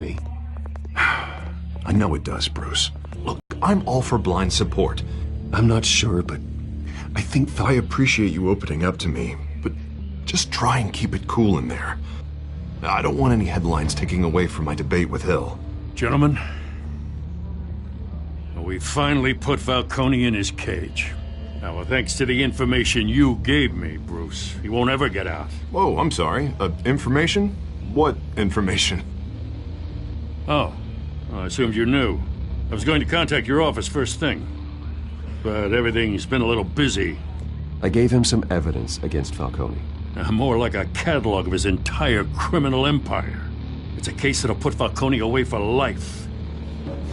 me. I know it does, Bruce. Look, I'm all for blind support. I'm not sure, but I appreciate you opening up to me, but just try and keep it cool in there. I don't want any headlines taking away from my debate with Hill. Gentlemen, we finally put Falcone in his cage. Now, thanks to the information you gave me, Bruce, he won't ever get out. Whoa, I'm sorry. Information? What information? Oh, I assumed you knew. I was going to contact your office first thing, but everything's been a little busy. I gave him some evidence against Falcone. More like a catalog of his entire criminal empire. It's a case that'll put Falcone away for life.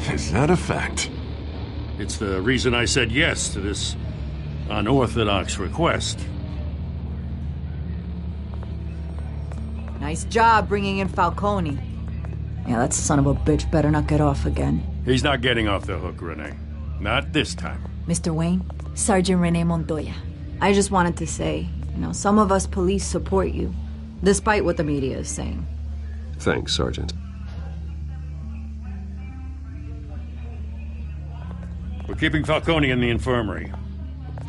Is that a fact? It's the reason I said yes to this unorthodox request. Nice job bringing in Falcone. Yeah, that son of a bitch better not get off again. He's not getting off the hook, Renee. Not this time. Mr. Wayne, Sergeant Renee Montoya. I just wanted to say, some of us police support you, despite what the media is saying. Thanks, Sergeant. We're keeping Falcone in the infirmary.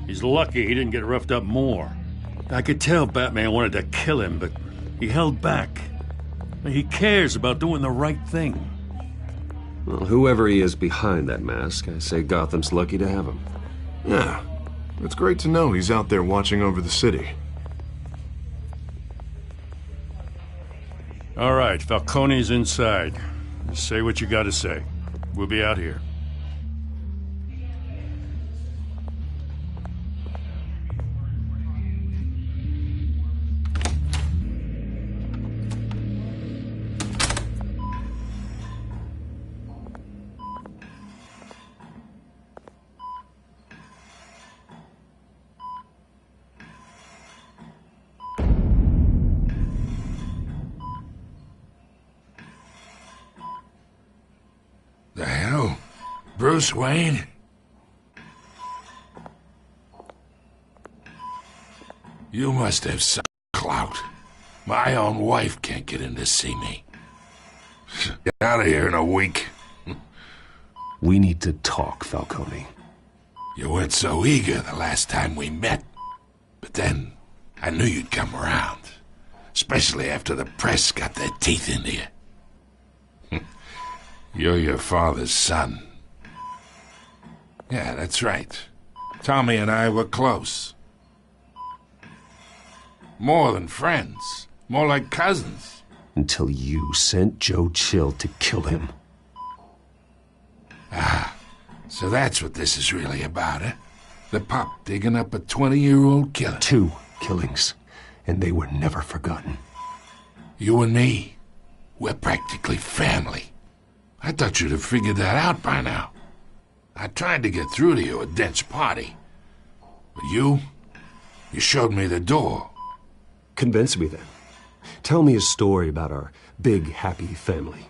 He's lucky he didn't get roughed up more. I could tell Batman wanted to kill him, but he held back. He cares about doing the right thing. Well, whoever he is behind that mask, I say Gotham's lucky to have him. Yeah, it's great to know he's out there watching over the city. All right, Falcone's inside. Say what you gotta say. We'll be out here. The hell? Bruce Wayne? You must have some clout. My own wife can't get in to see me. Get out of here in a week. We need to talk, Falcone. You weren't so eager the last time we met. But then, I knew you'd come around. Especially after the press got their teeth into you. You're your father's son. Yeah, that's right. Tommy and I were close. More than friends. More like cousins. Until you sent Joe Chill to kill him. Ah, so that's what this is really about, eh? The pup digging up a 20-year-old killer. 2 killings, and they were never forgotten. You and me, we're practically family. I thought you'd have figured that out by now. I tried to get through to you at Dent's party. But you showed me the door. Convince me then. Tell me a story about our big, happy family.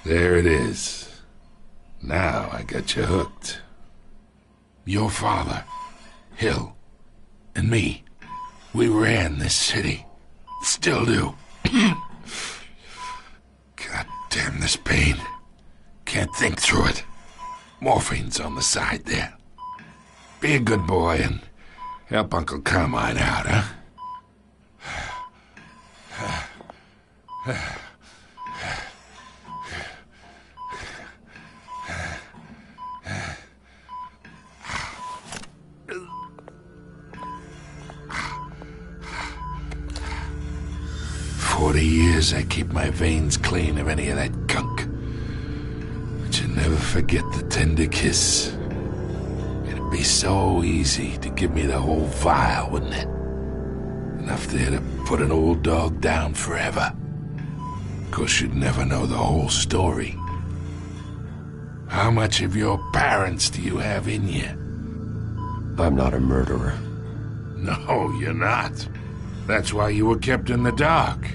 There it is. Now I got you hooked. Your father, Hill, and me, we ran this city. Still do. God damn this pain. Can't think through it. Morphine's on the side there. Be a good boy and help Uncle Carmine out, huh? 40 years I keep my veins clean of any of that gunk. But you never forget the tender kiss. It'd be so easy to give me the whole vial, wouldn't it? Enough there to put an old dog down forever. Of course, you'd never know the whole story. How much of your parents do you have in you? I'm not a murderer. No, you're not. That's why you were kept in the dark.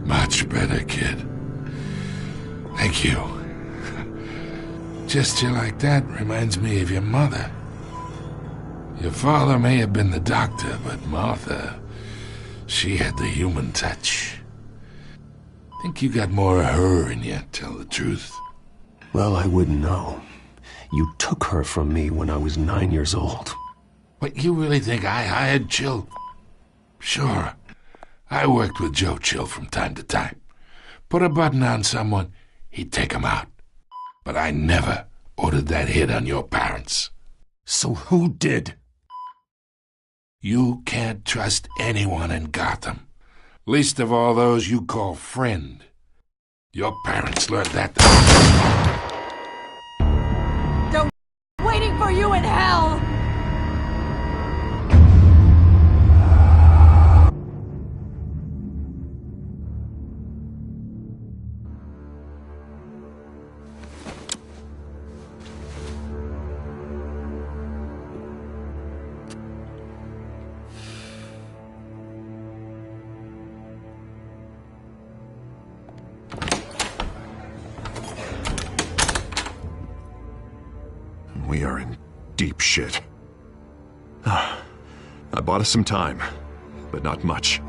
Much better, kid. Thank you. Gesture like that reminds me of your mother. Your father may have been the doctor, but Martha, she had the human touch. Think you got more of her in you, tell the truth. Well, I wouldn't know. You took her from me when I was 9 years old. What, you really think I hired Chill? Sure. I worked with Joe Chill from time to time. Put a button on someone, he'd take 'em out. But I never ordered that hit on your parents. So who did? You can't trust anyone in Gotham. Least of all those you call friend. Your parents learned that. They're waiting for you in hell! We are in deep shit. I bought us some time, but not much.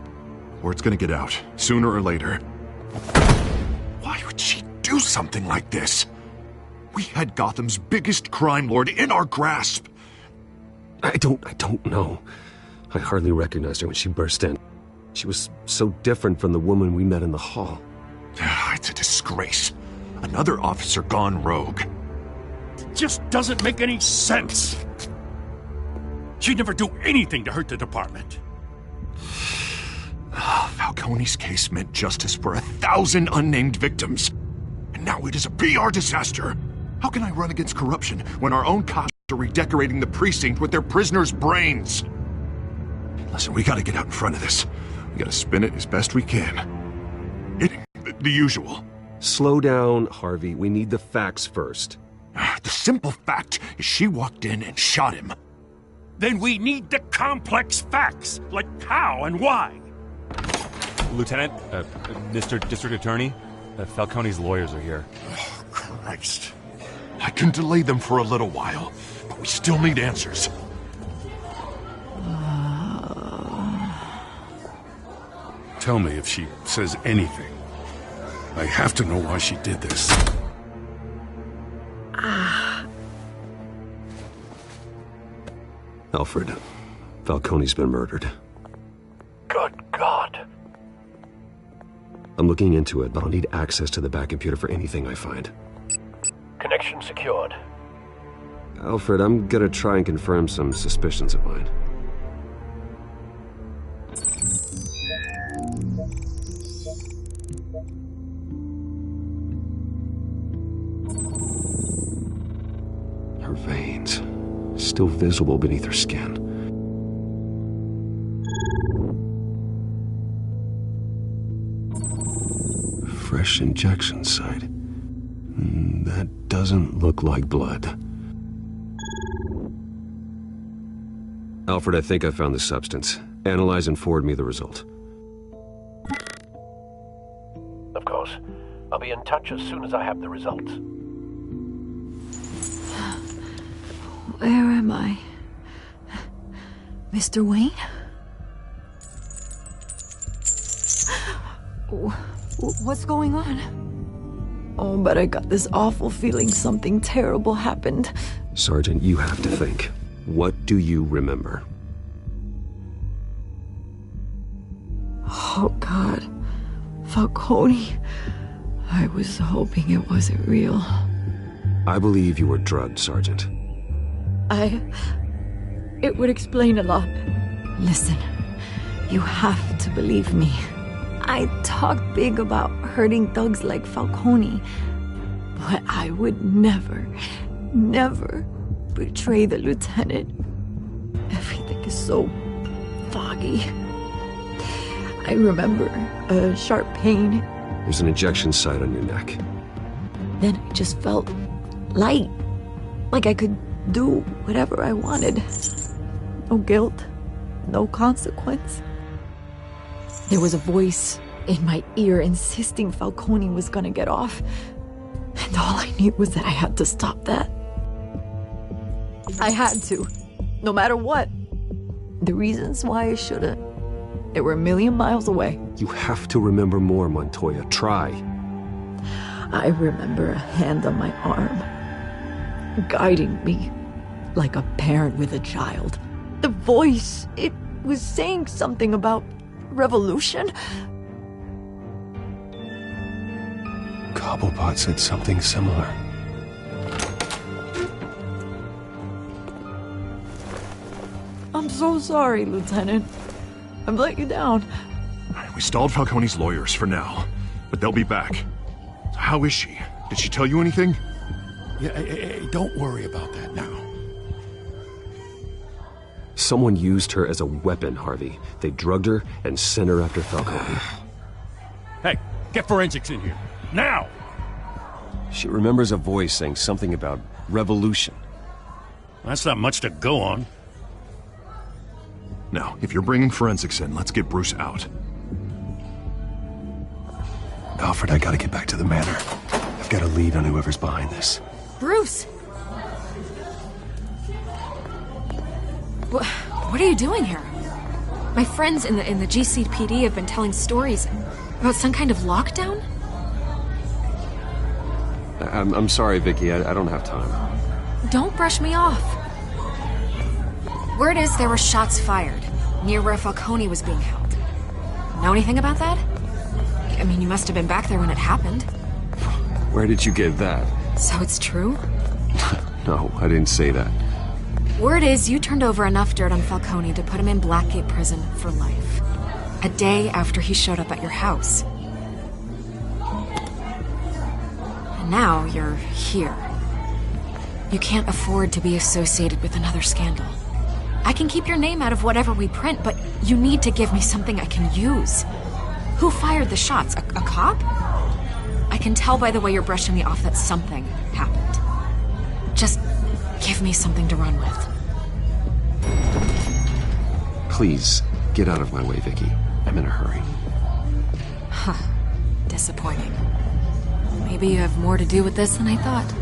Word's gonna get out, sooner or later. Why would she do something like this? We had Gotham's biggest crime lord in our grasp. I don't know. I hardly recognized her when she burst in. She was so different from the woman we met in the hall. It's a disgrace. Another officer gone rogue. Just doesn't make any sense. She'd never do anything to hurt the department. Falcone's case meant justice for 1,000 unnamed victims. And now it is a PR disaster. How can I run against corruption when our own cops are redecorating the precinct with their prisoners' brains? Listen, we gotta get out in front of this. We gotta spin it as best we can. The usual. Slow down, Harvey. We need the facts first. The simple fact is she walked in and shot him. Then we need the complex facts, like how and why. Lieutenant, Mr. District Attorney, Falcone's lawyers are here. Oh, Christ. I can delay them for a little while, but we still need answers. Tell me if she says anything. I have to know why she did this. Alfred, Falcone's been murdered. Good God. I'm looking into it, but I'll need access to the back computer for anything I find. Connection secured. Alfred, I'm gonna try and confirm some suspicions of mine. Her veins, still visible beneath her skin. Fresh injection site. That doesn't look like blood. Alfred, I think I found the substance. Analyze and forward me the result. Of course. I'll be in touch as soon as I have the results. Where am I? Mr. Wayne? What's going on? Oh, but I got this awful feeling something terrible happened. Sergeant, you have to think. What do you remember? Oh, God. Falcone. I was hoping it wasn't real. I believe you were drugged, Sergeant. It would explain a lot. Listen, you have to believe me. I talk big about hurting thugs like Falcone, but I would never betray the lieutenant. Everything is so foggy. I remember a sharp pain. There's an injection site on your neck. Then I just felt light, like I could do whatever I wanted. No guilt, no consequence. There was a voice in my ear insisting Falcone was gonna get off. And all I knew was that I had to stop that. I had to, no matter what. The reasons why I shouldn't, They were a million miles away. You have to remember more, Montoya. Try. I remember a hand on my arm, guiding me like a parent with a child. The voice, it was saying something about revolution. Cobblepot said something similar. I'm so sorry, Lieutenant. I've let you down. We stalled Falcone's lawyers for now, but they'll be back. How is she? Did she tell you anything? Yeah, hey, don't worry about that now. Someone used her as a weapon, Harvey. They drugged her and sent her after Falcone. Hey, get forensics in here. Now! She remembers a voice saying something about revolution. That's not much to go on. Now, if you're bringing forensics in, let's get Bruce out. Alfred, I gotta get back to the manor. I've got a lead on whoever's behind this. Bruce! What are you doing here? My friends in the GCPD have been telling stories about some kind of lockdown? I'm sorry, Vicky. I don't have time. Don't brush me off. Word is there were shots fired near where Falcone was being held. Know anything about that? I mean, you must have been back there when it happened. Where did you get that? So it's true? No, I didn't say that. Word is you turned over enough dirt on Falcone to put him in Blackgate Prison for life. A day after he showed up at your house. And now you're here. You can't afford to be associated with another scandal. I can keep your name out of whatever we print, but you need to give me something I can use. Who fired the shots? A cop? I can tell by the way you're brushing me off that something happened. Just give me something to run with. Please, get out of my way, Vicky. I'm in a hurry. Huh. Disappointing. Maybe you have more to do with this than I thought.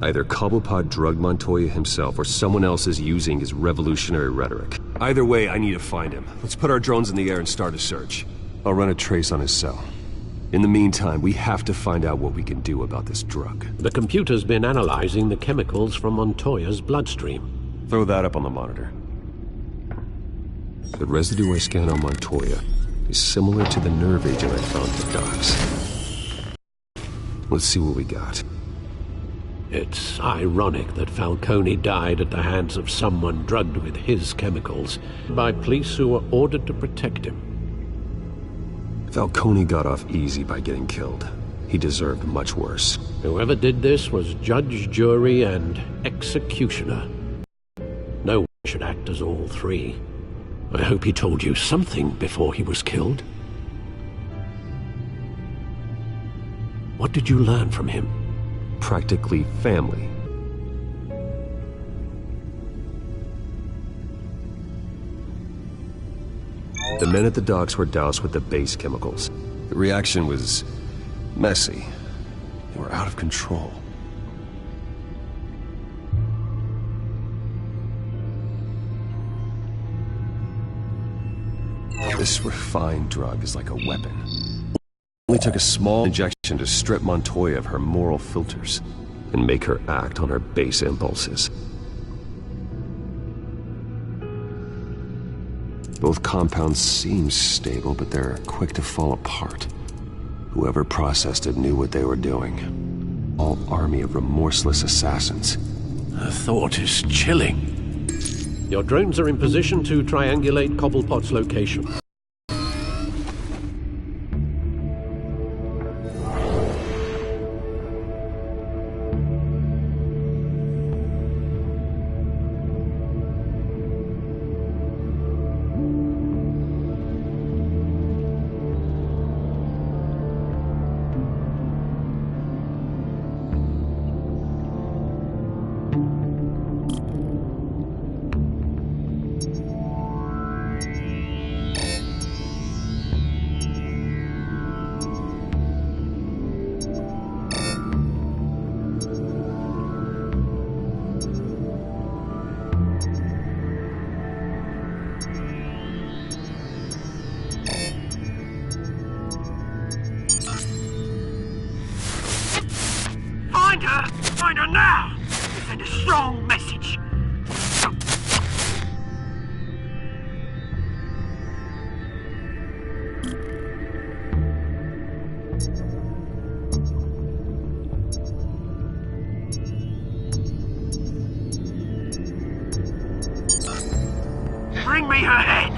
Either Cobblepot drugged Montoya himself, or someone else is using his revolutionary rhetoric. Either way, I need to find him. Let's put our drones in the air and start a search. I'll run a trace on his cell. In the meantime, we have to find out what we can do about this drug. The computer's been analyzing the chemicals from Montoya's bloodstream. Throw that up on the monitor. The residue I scan on Montoya is similar to the nerve agent I found at the docks. Let's see what we got. It's ironic that Falcone died at the hands of someone drugged with his chemicals by police who were ordered to protect him. Falcone got off easy by getting killed. He deserved much worse. Whoever did this was judge, jury, and executioner. No one should act as all three. I hope he told you something before he was killed. What did you learn from him? Practically family. The men at the docks were doused with the base chemicals. The reaction was messy. They were out of control. This refined drug is like a weapon. It only took a small injection to strip Montoya of her moral filters and make her act on her base impulses. Both compounds seem stable, but they're quick to fall apart. Whoever processed it knew what they were doing. All army of remorseless assassins. The thought is chilling. Your drones are in position to triangulate Cobblepot's location. find her now to send a strong message. Bring me her head!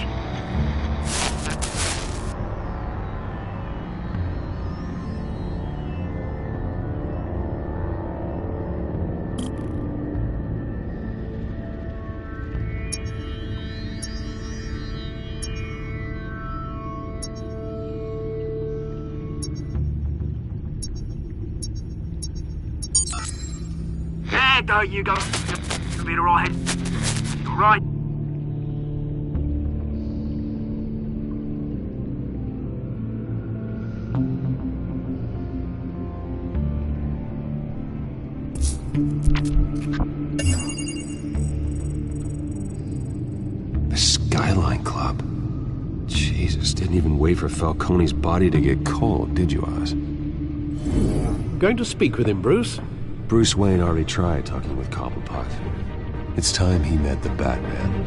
There you go. You'll be alright. Right. The Skyline Club. Jesus, didn't even wait for Falcone's body to get cold, did you, Oz? Going to speak with him, Bruce? Bruce Wayne already tried talking with Cobblepot. It's time he met the Batman.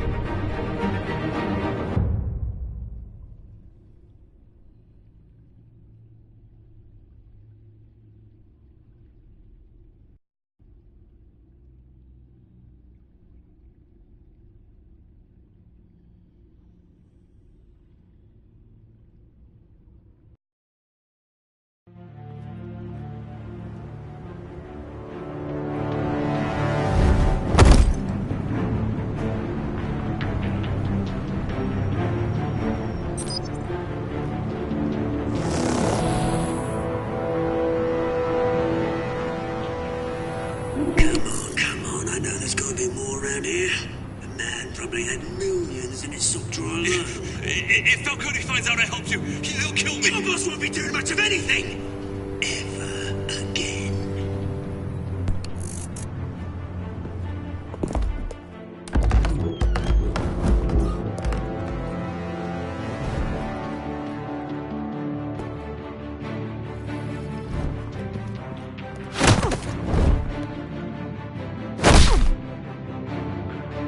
If Falcone finds out I helped you, he'll kill me. Your boss won't be doing much of anything! Ever again.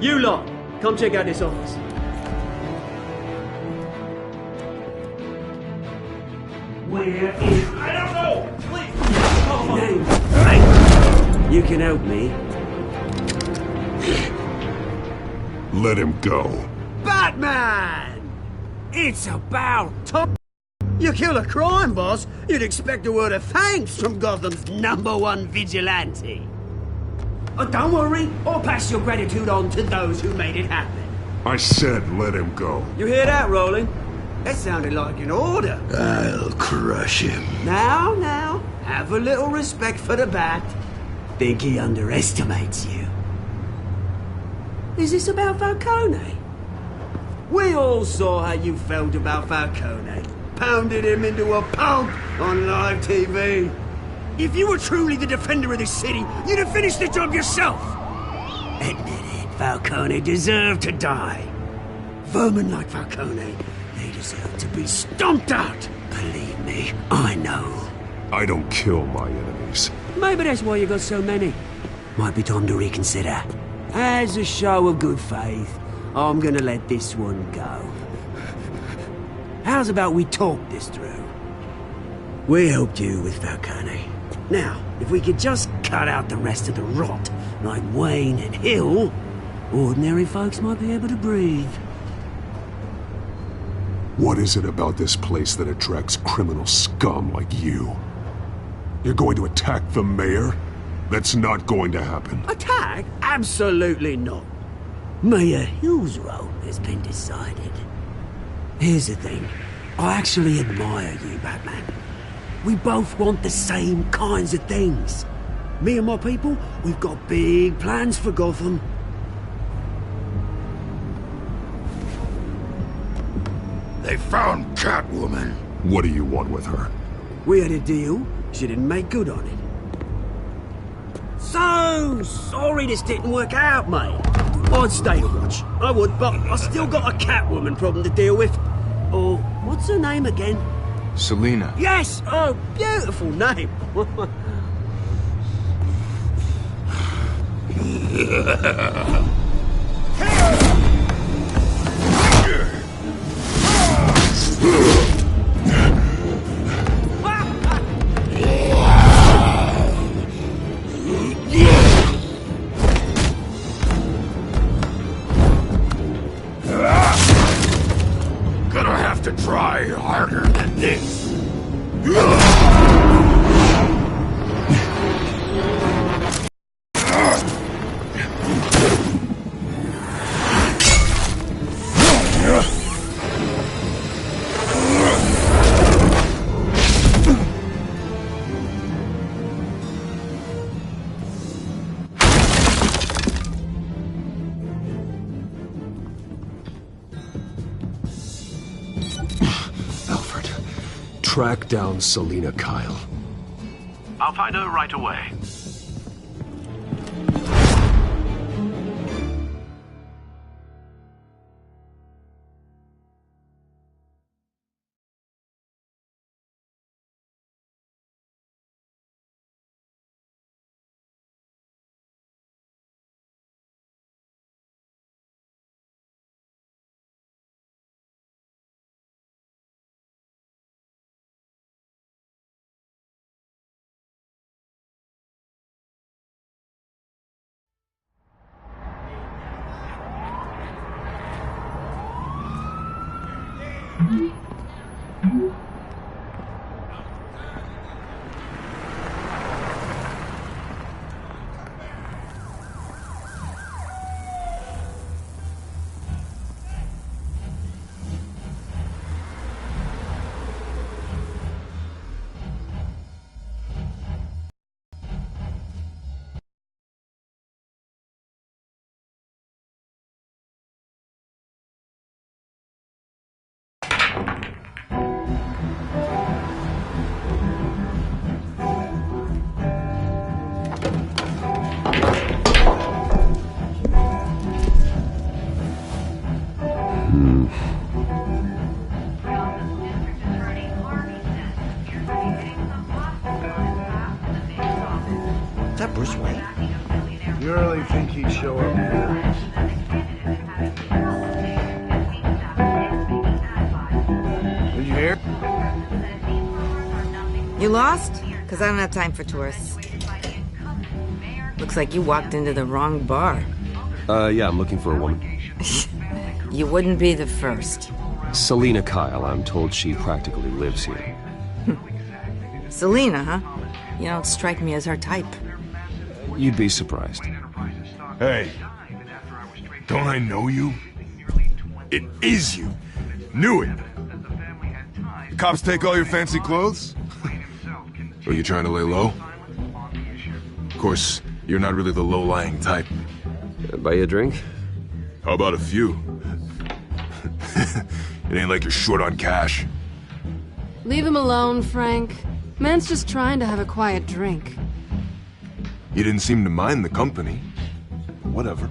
You lot, come check out this office. Where is... I don't know! Please! You can help me. Let him go. Batman! It's about time. You kill a crime boss, you'd expect a word of thanks from Gotham's #1 vigilante. Oh, don't worry, I'll pass your gratitude on to those who made it happen. I said let him go. You hear that, Roland? That sounded like an order. I'll crush him. Now, have a little respect for the Bat. Think he underestimates you. Is this about Falcone? We all saw how you felt about Falcone. Pounded him into a pulp on live TV. If you were truly the defender of this city, you'd have finished the job yourself. Admit it, Falcone deserved to die. Vermin like Falcone, they deserve to be stomped out. Believe me, I know. I don't kill my enemies. Maybe that's why you got so many. Might be time to reconsider. As a show of good faith, I'm gonna let this one go. How's about we talk this through? We helped you with Falcone. Now, if we could just cut out the rest of the rot, like Wayne and Hill, ordinary folks might be able to breathe. What is it about this place that attracts criminal scum like you? You're going to attack the mayor? That's not going to happen. Attack? Absolutely not. Mayor Hill's role has been decided. Here's the thing. I actually admire you, Batman. We both want the same kinds of things. Me and my people, we've got big plans for Gotham. They found Catwoman. What do you want with her? We had a deal. She didn't make good on it. So sorry this didn't work out, mate. I'd stay to watch. I would, but I still got a Catwoman problem to deal with. Oh, what's her name again? Selina. Yes! Oh, beautiful name. Gonna have to try harder than this. Track down Selina Kyle. I'll find her right away. Is that Bruce Wayne? You really think he'd show up here? Did you hear? You lost? Because I don't have time for tourists. Looks like you walked into the wrong bar. Yeah, I'm looking for a woman. You wouldn't be the first. Selina Kyle, I'm told she practically lives here. Selina, huh? You don't strike me as her type. You'd be surprised. Hey, don't I know you? It is you. Knew it. The cops take all your fancy clothes? Are you trying to lay low? Of course, you're not really the low-lying type. Buy you a drink? How about a few? It ain't like you're short on cash. Leave him alone, Frank. Man's just trying to have a quiet drink. You didn't seem to mind the company. Whatever.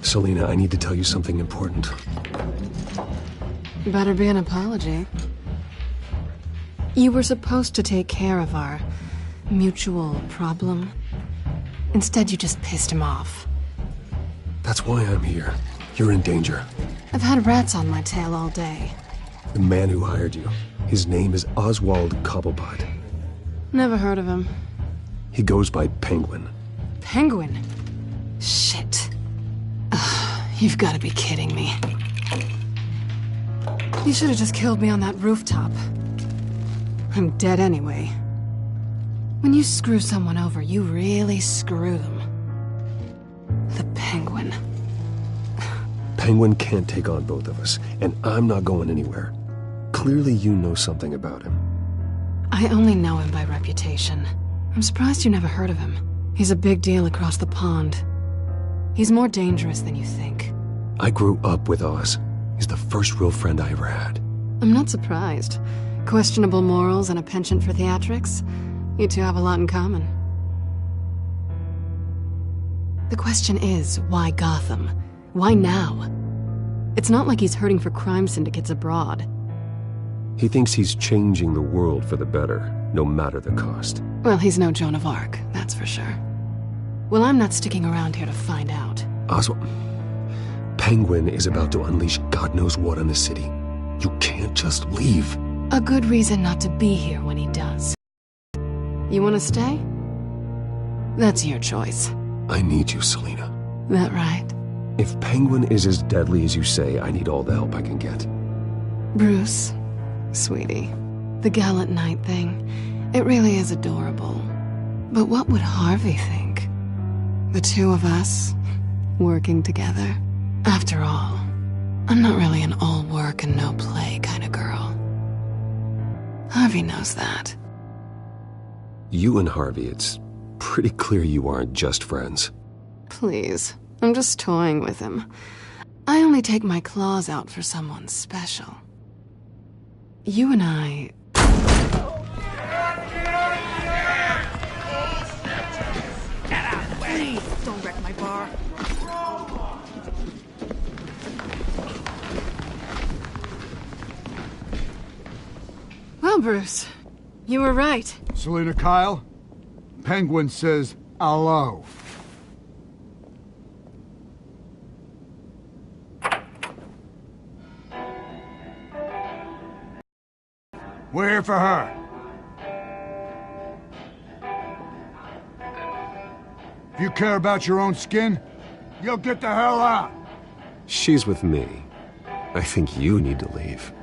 Selina, I need to tell you something important. Better be an apology. You were supposed to take care of our mutual problem. Instead, you just pissed him off. That's why I'm here. You're in danger. I've had rats on my tail all day. The man who hired you, his name is Oswald Cobblepot. Never heard of him. He goes by Penguin. Penguin? Shit. Ugh, you've got to be kidding me. You should have just killed me on that rooftop. I'm dead anyway. When you screw someone over, you really screw them. The Penguin. Penguin can't take on both of us, and I'm not going anywhere. Clearly you know something about him. I only know him by reputation. I'm surprised you never heard of him. He's a big deal across the pond. He's more dangerous than you think. I grew up with Oz. He's the first real friend I ever had. I'm not surprised. Questionable morals and a penchant for theatrics. You two have a lot in common. The question is, why Gotham? Why now? It's not like he's hurting for crime syndicates abroad. He thinks he's changing the world for the better, no matter the cost. Well, he's no Joan of Arc, that's for sure. Well, I'm not sticking around here to find out. Oswald, Penguin is about to unleash God knows what on the city. You can't just leave. A good reason not to be here when he does. You want to stay? That's your choice. I need you, Selina. That right? If Penguin is as deadly as you say, I need all the help I can get. Bruce, sweetie, the gallant knight thing, it really is adorable. But what would Harvey think? The two of us, working together. After all, I'm not really an all work and no play kind of girl. Harvey knows that. You and Harvey, it's pretty clear you aren't just friends. Please, I'm just toying with him. I only take my claws out for someone special. You and I... Get out! Please, don't wreck my bar. Well, Bruce, you were right. Selina Kyle, Penguin says hello. We're here for her. If you care about your own skin, you'll get the hell out. She's with me. I think you need to leave.